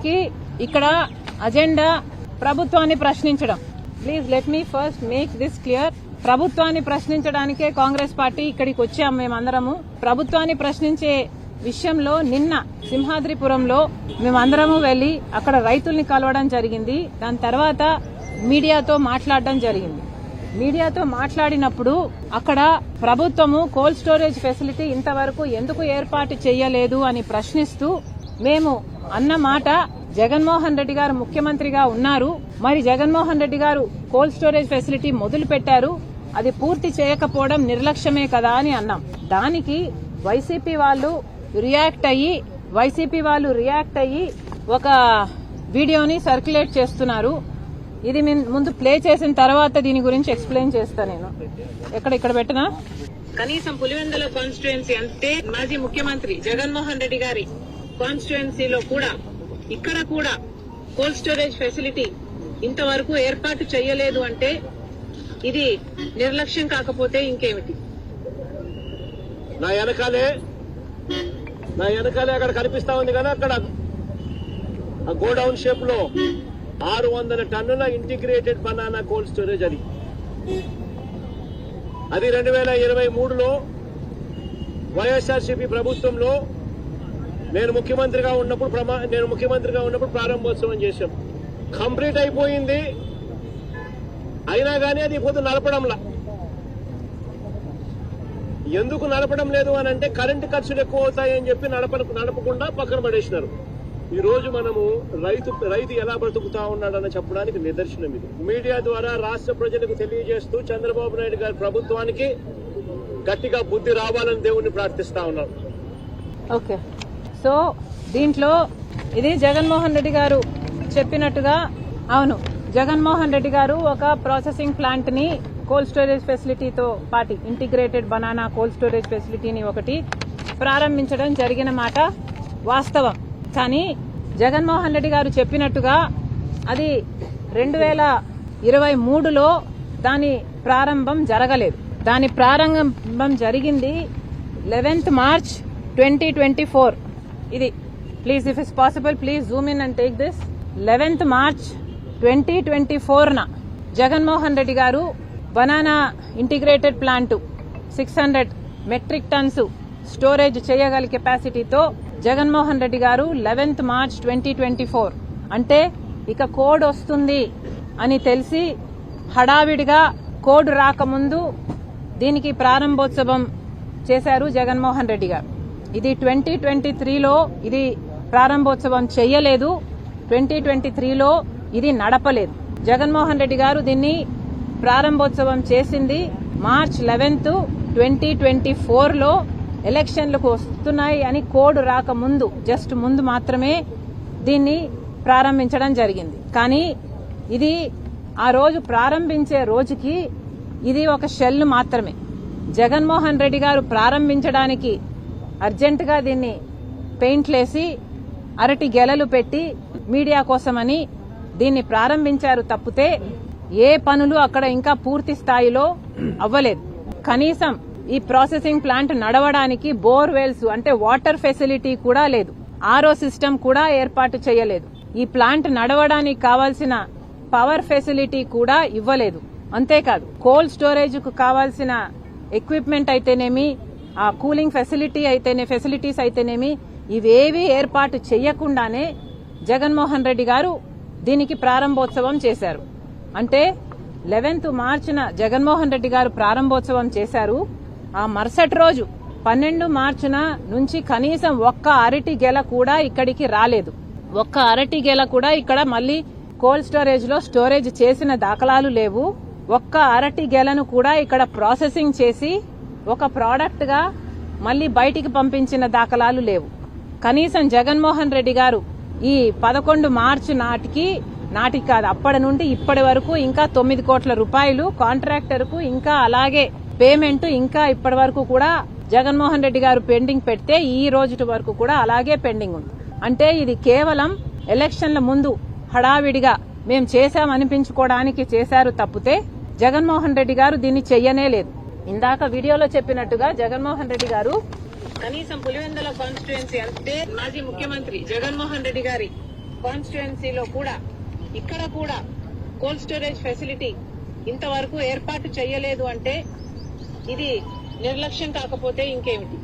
వాస్తవానికి ఇక్కడ అజెండా ప్రభుత్వాన్ని ప్రశ్నించడం. Please let me first make this clear. ప్రభుత్వాన్ని ప్రశ్నించడానికే కాంగ్రెస్ పార్టీ ఇక్కడికి వచ్చాం. మేమందరము ప్రభుత్వాన్ని ప్రశ్నించే విషయంలో నిన్న సింహాద్రిపురంలో మేమందరము వెళ్లి అక్కడ రైతుల్ని కలవడం జరిగింది. దాని తర్వాత మీడియాతో మాట్లాడడం జరిగింది. మీడియాతో మాట్లాడినప్పుడు అక్కడ ప్రభుత్వము కోల్డ్ స్టోరేజ్ ఫెసిలిటీ ఇంతవరకు ఎందుకు ఏర్పాటు చేయలేదు అని ప్రశ్నిస్తూ మేము అన్న మాట, జగన్మోహన్ రెడ్డి గారు ముఖ్యమంత్రిగా ఉన్నారు, మరి జగన్మోహన్ రెడ్డి గారు కోల్డ్ స్టోరేజ్ ఫెసిలిటీ మొదలు పెట్టారు, అది పూర్తి చేయకపోవడం నిర్లక్ష్యమే కదా అని అన్నాం. దానికి వైసీపీ వాళ్ళు రియాక్ట్ అయ్యి ఒక వీడియోని సర్క్యులేట్ చేస్తున్నారు. ఇది ముందు ప్లే చేసిన తర్వాత దీని గురించి ఎక్స్ప్లెయిన్ చేస్తా. నేను ఇక్కడ పెట్టినా కనీసం పులివెందుల కాన్స్టిట్యుయెన్సీ అంటే మాజీ ముఖ్యమంత్రి జగన్మోహన్ రెడ్డి గారి కాన్స్టిట్యుయెన్సీలో కూడా ఇక్కడ కూడా కోల్డ్ స్టోరేజ్ ఫెసిలిటీ ఇంతవరకు ఏర్పాటు చేయలేదు అంటే ఇది నిర్లక్ష్యం కాకపోతే ఇంకేమిటి? నా వెనకాలే అక్కడ కనిపిస్తా ఉంది కదా, అక్కడ గోడౌన్ షేప్ లో 600 టన్నుల ఇంటిగ్రేటెడ్ బనానా కోల్డ్ స్టోరేజ్. అది 2023లో వైఎస్ఆర్సీపీ ప్రభుత్వంలో నేను ముఖ్యమంత్రిగా ఉన్నప్పుడు ప్రారంభోత్సవం చేశాం. కంప్లీట్ అయిపోయింది. అయినా కానీ అది ఇప్పుడు నడపడంలా. ఎందుకు నడపడం లేదు అని అంటే కరెంటు ఖర్చులు ఎక్కువ అవుతాయని చెప్పి నడపకుండా పక్కన పడేసినారు. ఈ రోజు మనము రైతు ఎలా బ్రతుకుతా ఉన్నాడని చెప్పడానికి నిదర్శనం ఇది. మీడియా ద్వారా రాష్ట్ర ప్రజలకు తెలియజేస్తూ చంద్రబాబు నాయుడు గారి ప్రభుత్వానికి గట్టిగా బుద్ధి రావాలని దేవుణ్ణి ప్రార్థిస్తా ఉన్నాం. ఓకే, సో దీంట్లో ఇది జగన్మోహన్ రెడ్డి గారు చెప్పినట్టుగా, అవును, జగన్మోహన్ రెడ్డి గారు ఒక ప్రాసెసింగ్ ప్లాంట్ ని కోల్డ్ స్టోరేజ్ ఫెసిలిటీతో పాటు ఇంటిగ్రేటెడ్ బనానా కోల్డ్ స్టోరేజ్ ఫెసిలిటీని ఒకటి ప్రారంభించడం జరిగిన మాట వాస్తవం. కానీ జగన్మోహన్ రెడ్డి గారు చెప్పినట్టుగా అది 2023లో దాని ప్రారంభం జరగలేదు. దాని ప్రారంభం జరిగింది 11th March 2024. ఇది please if it's possible please zoom in and take this. 11th March 2024న జగన్మోహన్ రెడ్డి గారు banana integrated plant 600 metric tons storage చేయగల కెపాసిటీతో జగన్మోహన్ రెడ్డి గారు 11th March 2024 అంటే ఇక కోడ్ వస్తుంది అని తెలిసి హడావిడిగా కోడ్ రాకముందు దీనికి ప్రారంభోత్సవం చేశారు జగన్మోహన్ రెడ్డి గారు. ఇది 2023లో ఇది ప్రారంభోత్సవం చేయలేదు. 2023లో ఇది నడపలేదు. జగన్మోహన్ రెడ్డి గారు దీన్ని ప్రారంభోత్సవం చేసింది March 11th 2024లో ఎలక్షన్లకు వస్తున్నాయి అని కోడ్ రాకముందు జస్ట్ ముందు మాత్రమే దీన్ని ప్రారంభించడం జరిగింది. కానీ ఇది ఆ రోజు ప్రారంభించే రోజుకి ఇది ఒక షెల్ మాత్రమే. జగన్మోహన్ రెడ్డి గారు ప్రారంభించడానికి అర్జెంటుగా దీన్ని పెయింట్లేసి అరటి గెలలు పెట్టి మీడియా కోసమని దీన్ని ప్రారంభించారు తప్పితే ఏ పనులు అక్కడ ఇంకా పూర్తి స్థాయిలో అవ్వలేదు. కనీసం ఈ ప్రాసెసింగ్ ప్లాంట్ నడవడానికి బోర్వెల్స్ అంటే వాటర్ ఫెసిలిటీ కూడా లేదు. ఆర్ఓ సిస్టమ్ కూడా ఏర్పాటు చేయలేదు. ఈ ప్లాంట్ నడవడానికి కావాల్సిన పవర్ ఫెసిలిటీ కూడా ఇవ్వలేదు. అంతేకాదు కోల్డ్ స్టోరేజ్ కు కావాల్సిన ఎక్విప్మెంట్ అయితేనేమి, ఆ కూలింగ్ ఫెసిలిటీస్ అయితేనేమి ఇవేవి ఏర్పాటు చేయకుండానే జగన్మోహన్ రెడ్డి గారు దీనికి ప్రారంభోత్సవం చేశారు. అంటే 11th Marchన జగన్మోహన్ రెడ్డి గారు ప్రారంభోత్సవం చేశారు. ఆ మరుసటి రోజు 12 Marchన నుంచి కనీసం ఒక్క అరటి గెల కూడా ఇక్కడికి రాలేదు. ఒక్క అరటి గెల కూడా ఇక్కడ మళ్లీ కోల్డ్ స్టోరేజ్ లో స్టోరేజ్ చేసిన దాఖలాలు లేవు. ఒక్క అరటి గెలను కూడా ఇక్కడ ప్రాసెసింగ్ చేసి ఒక ప్రోడక్ట్ గా మళ్లీ బయటికి పంపించిన దాఖలాలు లేవు. కనీసం జగన్మోహన్ రెడ్డి గారు ఈ 11 March నాటికి కాదు, అప్పటి నుండి ఇప్పటి వరకు ఇంకా 9 కోట్ల రూపాయలు కాంట్రాక్టర్ కు ఇంకా అలాగే పేమెంట్ ఇంకా ఇప్పటి వరకు కూడా జగన్మోహన్ రెడ్డి గారు పెండింగ్ పెడితే ఈ రోజు వరకు కూడా అలాగే పెండింగ్ ఉంది. అంటే ఇది కేవలం ఎలక్షన్ల ముందు హడావిడిగా మేం చేశామనిపించుకోవడానికి చేశారు తప్పితే జగన్మోహన్ రెడ్డి గారు దీన్ని చెయ్యనే లేదు. ఇందాక వీడియోలో చెప్పినట్టుగా జగన్మోహన్ రెడ్డి గారు కనీసం పులివెందుల కాన్స్టిట్యుయెన్సీ అంటే మాజీ ముఖ్యమంత్రి జగన్మోహన్ రెడ్డి గారి కాన్స్టిట్యుయెన్సీలో కూడా ఇక్కడ కూడా కోల్డ్ స్టోరేజ్ ఫెసిలిటీ ఇంతవరకు ఏర్పాటు చేయలేదు అంటే ఇది నిర్లక్ష్యం కాకపోతే ఇంకేమిటి?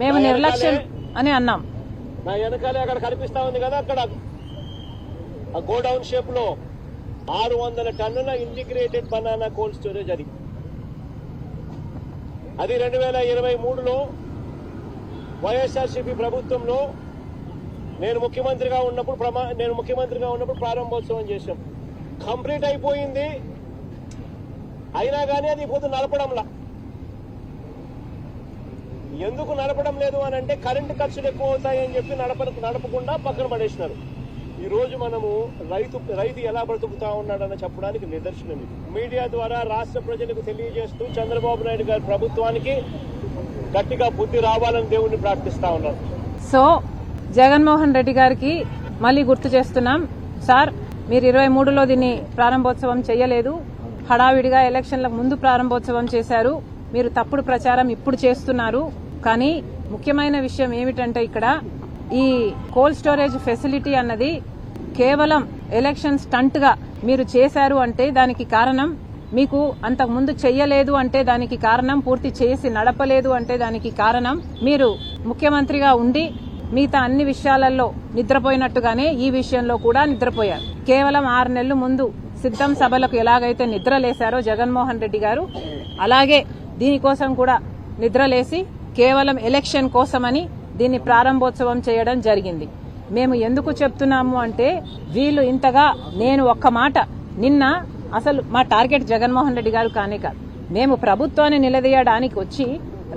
మేము నిర్లక్ష్యం అని అన్నాం. నా వెనకాలే అక్కడ కనిపిస్తా ఉంది కదా, అక్కడ ఆ గోడౌన్ షేప్ లో 600 టన్నుల ఇంటిగ్రేటెడ్ బనానా కోల్డ్ స్టోరేజ్ అది 2023లో వైఎస్ఆర్సీపీ ప్రభుత్వంలో నేను ముఖ్యమంత్రిగా ఉన్నప్పుడు ప్రారంభోత్సవం చేశాం. కంప్లీట్ అయిపోయింది, అయినా కానీ అది ఇప్పుడు నడపడంలా. ఎందుకు నడపడం లేదు అని అంటే కరెంటు ఖర్చులు ఎక్కువ అవుతాయని చెప్పి నడపకుండా పక్కన పడేసినారు. ఈ రోజు మనము రైతు ఎలా బ్రతుకుతా ఉన్నాడని చెప్పడానికి నిదర్శనం ఇది. మీడియా ద్వారా రాష్ట్ర ప్రజలకు తెలియజేస్తూ చంద్రబాబు నాయుడు గారి ప్రభుత్వానికి గట్టిగా బుద్ధి రావాలని దేవుణ్ణి ప్రార్థిస్తా ఉన్నారు. సో జగన్మోహన్ రెడ్డి గారికి మళ్ళీ గుర్తు చేస్తున్నాం, సార్ మీరు 23లో దీన్ని ప్రారంభోత్సవం చేయలేదు, హడావిడిగా ఎలక్షన్లకు ముందు ప్రారంభోత్సవం చేశారు, మీరు తప్పుడు ప్రచారం ఇప్పుడు చేస్తున్నారు. కానీ ముఖ్యమైన విషయం ఏమిటంటే ఇక్కడ ఈ కోల్డ్ స్టోరేజ్ ఫెసిలిటీ అన్నది కేవలం ఎలక్షన్ స్టంట్ గా మీరు చేశారు అంటే దానికి కారణం, మీకు అంతకు ముందు చెయ్యలేదు అంటే దానికి కారణం, పూర్తి చేసి నడపలేదు అంటే దానికి కారణం మీరు ముఖ్యమంత్రిగా ఉండి మిగతా అన్ని విషయాలలో నిద్రపోయినట్టుగానే ఈ విషయంలో కూడా నిద్రపోయారు. కేవలం 6 నెలల ముందు సిద్ధం సభలకు ఎలాగైతే నిద్రలేశారో జగన్మోహన్ రెడ్డి గారు, అలాగే దీనికోసం కూడా నిద్రలేసి కేవలం ఎలక్షన్ కోసమని దీన్ని ప్రారంభోత్సవం చేయడం జరిగింది. మేము ఎందుకు చెప్తున్నాము అంటే వీళ్ళు ఇంతగా, నేను ఒక్క మాట, నిన్న అసలు మా టార్గెట్ జగన్మోహన్ రెడ్డి గారు కానే కాదు, మేము ప్రభుత్వాన్ని నిలదీయడానికి వచ్చి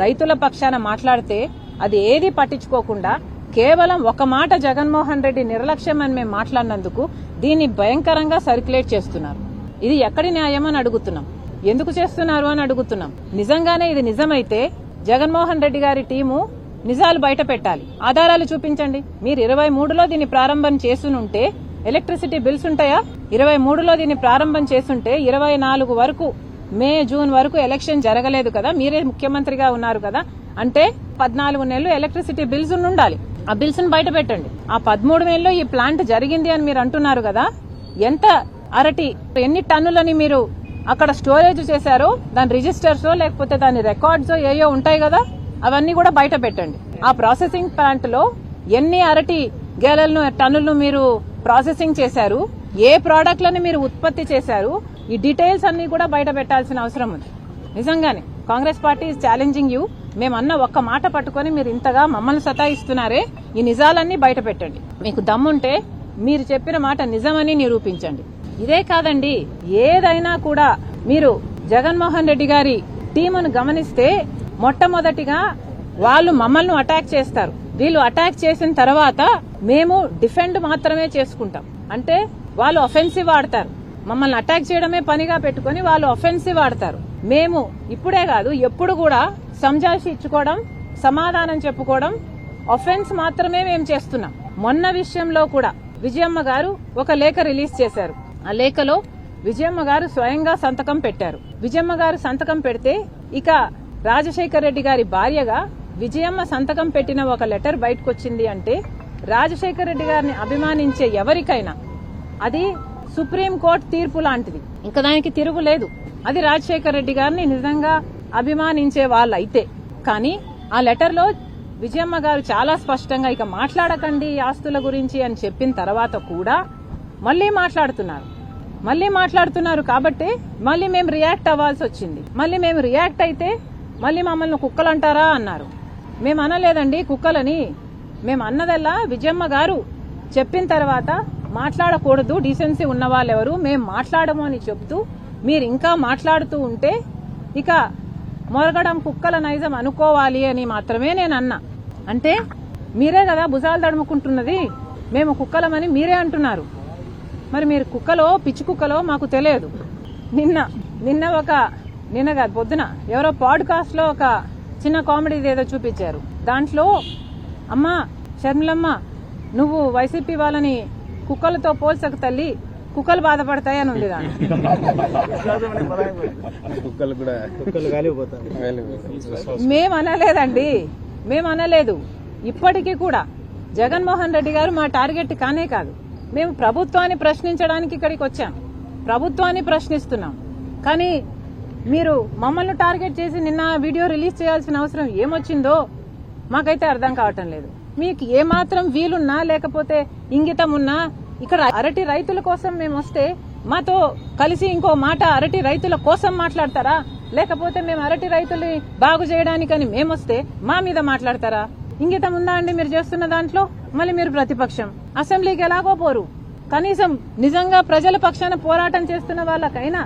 రైతుల పక్షాన మాట్లాడితే అది ఏది పట్టించుకోకుండా కేవలం ఒక మాట జగన్మోహన్ రెడ్డి నిర్లక్ష్యం అని మేము మాట్లాడినందుకు దీన్ని భయంకరంగా సర్క్యులేట్ చేస్తున్నారు. ఇది ఎక్కడి న్యాయం అని అడుగుతున్నాం, ఎందుకు చేస్తున్నారు అని అడుగుతున్నాం. నిజంగానే ఇది నిజమైతే జగన్మోహన్ రెడ్డి గారి టీము నిజాలు బయట పెట్టాలి, ఆధారాలు చూపించండి. మీరు 23లో దీన్ని ప్రారంభం చేసుంటే ఎలక్ట్రిసిటీ బిల్స్ ఉంటాయా? 23లో దీన్ని ప్రారంభం చేసుంటే 24 వరకు, మే జూన్ వరకు ఎలక్షన్ జరగలేదు కదా, మీరే ముఖ్యమంత్రిగా ఉన్నారు కదా, అంటే 14 నెలలు ఎలక్ట్రిసిటీ బిల్స్ ఉండాలి. ఆ బిల్స్ ను బయట పెట్టండి. ఆ 13 నెలల్లో ఈ ప్లాంట్ జరిగింది అని మీరు అంటున్నారు కదా, ఎంత ఎన్ని టన్నులని మీరు అక్కడ స్టోరేజ్ చేశారో దాని రిజిస్టర్స్ లేకపోతే దాని రికార్డ్స్ ఏయో ఉంటాయి కదా, అవన్నీ కూడా బయట పెట్టండి. ఆ ప్రాసెసింగ్ ప్లాంట్ లో ఎన్ని గేలలను టన్నులను మీరు ప్రాసెసింగ్ చేశారు, ఏ ప్రోడక్ట్లని మీరు ఉత్పత్తి చేశారు, ఈ డీటెయిల్స్ అన్ని కూడా బయట పెట్టాల్సిన అవసరం ఉంది. నిజంగానే Congress party is challenging you. మేమన్న ఒక్క మాట పట్టుకొని మీరు ఇంతగా మమ్మల్ని సతాయిస్తున్నారే, ఈ నిజాలన్నీ బయట పెట్టండి. మీకు దమ్ముంటే మీరు చెప్పిన మాట నిజమని నిరూపించండి. ఇదే కాదండి, ఏదైనా కూడా మీరు జగన్మోహన్ రెడ్డి గారి టీమును గమనిస్తే మొట్టమొదటిగా వాళ్ళు మమ్మల్ని అటాక్ చేస్తారు. వీళ్ళు అటాక్ చేసిన తర్వాత మేము డిఫెండ్ మాత్రమే చేసుకుంటాం. అంటే వాళ్ళు అఫెన్సివ్ ఆడతారు, మమ్మల్ని అటాక్ చేయడమే పనిగా పెట్టుకుని వాళ్ళు అఫెన్సివ్ ఆడతారు. మేము ఇప్పుడే కాదు ఎప్పుడు కూడా సంజాయిషి ఇచ్చుకోవడం, సమాధానం చెప్పుకోవడం, అఫెన్స్ మాత్రమే మేము చేస్తున్నాం. మొన్న విషయంలో కూడా విజయమ్మ గారు ఒక లేఖ రిలీజ్ చేశారు. ఆ లేఖలో విజయమ్మ గారు స్వయంగా సంతకం పెట్టారు. విజయమ్మ గారు సంతకం పెడితే ఇక రాజశేఖర్ రెడ్డి గారి భార్యగా విజయమ్మ సంతకం పెట్టిన ఒక లెటర్ బయటకు వచ్చింది అంటే రాజశేఖర్ రెడ్డి గారిని అభిమానించే ఎవరికైనా అది సుప్రీంకోర్టు తీర్పు లాంటిది, ఇంకా దానికి తిరుగులేదు. అది రాజశేఖర్ రెడ్డి గారిని నిజంగా అభిమానించే వాళ్ళైతే. కానీ ఆ లెటర్ లో విజయమ్మ గారు చాలా స్పష్టంగా ఇక మాట్లాడకండి ఈ ఆస్తుల గురించి అని చెప్పిన తర్వాత కూడా మళ్లీ మాట్లాడుతున్నారు కాబట్టి మళ్లీ మేము రియాక్ట్ అవ్వాల్సి వచ్చింది. మళ్లీ మేము రియాక్ట్ అయితే మళ్లీ మమ్మల్ని కుక్కలు అంటారా అన్నారు. మేము అనలేదండి కుక్కలని. మేము అన్నదల్లా విజయమ్మ గారు చెప్పిన తర్వాత మాట్లాడకూడదు, డీసెన్సీ ఉన్న వాళ్ళెవరు, మేము మాట్లాడము అని చెప్తూ మీరు ఇంకా మాట్లాడుతూ ఉంటే ఇక మొరగడం కుక్కల నైజం అనుకోవాలి అని మాత్రమే నేను అన్నా. అంటే మీరే కదా భుజాలు తడుముకుంటున్నది, మేము కుక్కలమని మీరే అంటున్నారు. మరి మీరు కుక్కలో పిచ్చి కుక్కలో మాకు తెలియదు. నిన్న కాదు పొద్దున ఎవరో పాడ్కాస్ట్ లో ఒక చిన్న కామెడీ ఏదో చూపించారు. దాంట్లో అమ్మా షర్మిలమ్మ నువ్వు వైసీపీ వాళ్ళని కుక్కలతో పోల్చక తల్లి, కుక్కలు బాధపడతాయి అని ఉంది. మేము అనలేదండి, మేము అనలేదు. ఇప్పటికీ కూడా జగన్మోహన్ రెడ్డి గారు మా టార్గెట్ కానే కాదు. మేము ప్రభుత్వాన్ని ప్రశ్నించడానికి ఇక్కడికి వచ్చాం, ప్రభుత్వాన్ని ప్రశ్నిస్తున్నాం. కానీ మీరు మమ్మల్ని టార్గెట్ చేసి నిన్న వీడియో రిలీజ్ చేయాల్సిన అవసరం ఏమొచ్చిందో మాకైతే అర్థం కావటం లేదు. మీకు ఏమాత్రం వీలున్నా లేకపోతే ఇంగితం ఉన్నా ఇక్కడ అరటి రైతుల కోసం మేము వస్తే మాతో కలిసి ఇంకో మాట అరటి రైతుల కోసం మాట్లాడతారా? లేకపోతే మేము అరటి రైతుల్ని బాగు చేయడానికని మేమొస్తే మా మీద మాట్లాడతారా? ఇంగితం ఉందా అండి మీరు చేస్తున్న దాంట్లో? మళ్ళీ మీరు ప్రతిపక్షం, అసెంబ్లీకి ఎలాగో పోరు. కనీసం నిజంగా ప్రజల పక్షాన పోరాటం చేస్తున్న వాళ్ళకైనా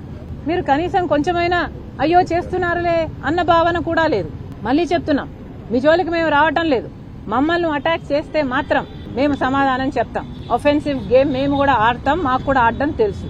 మీరు కనీసం కొంచెమైనా అయ్యో చేస్తున్నారులే అన్న భావన కూడా లేదు. మళ్ళీ చెప్తున్నాం, మీ జోలికి మేము రావటం లేదు. మమ్మల్ని అటాక్ చేస్తే మాత్రం మేము సమాధానం చెప్తాం. ఒఫెన్సివ్ గేమ్ మేము కూడా ఆడతాం, మాకు కూడా ఆడడం తెలుసు.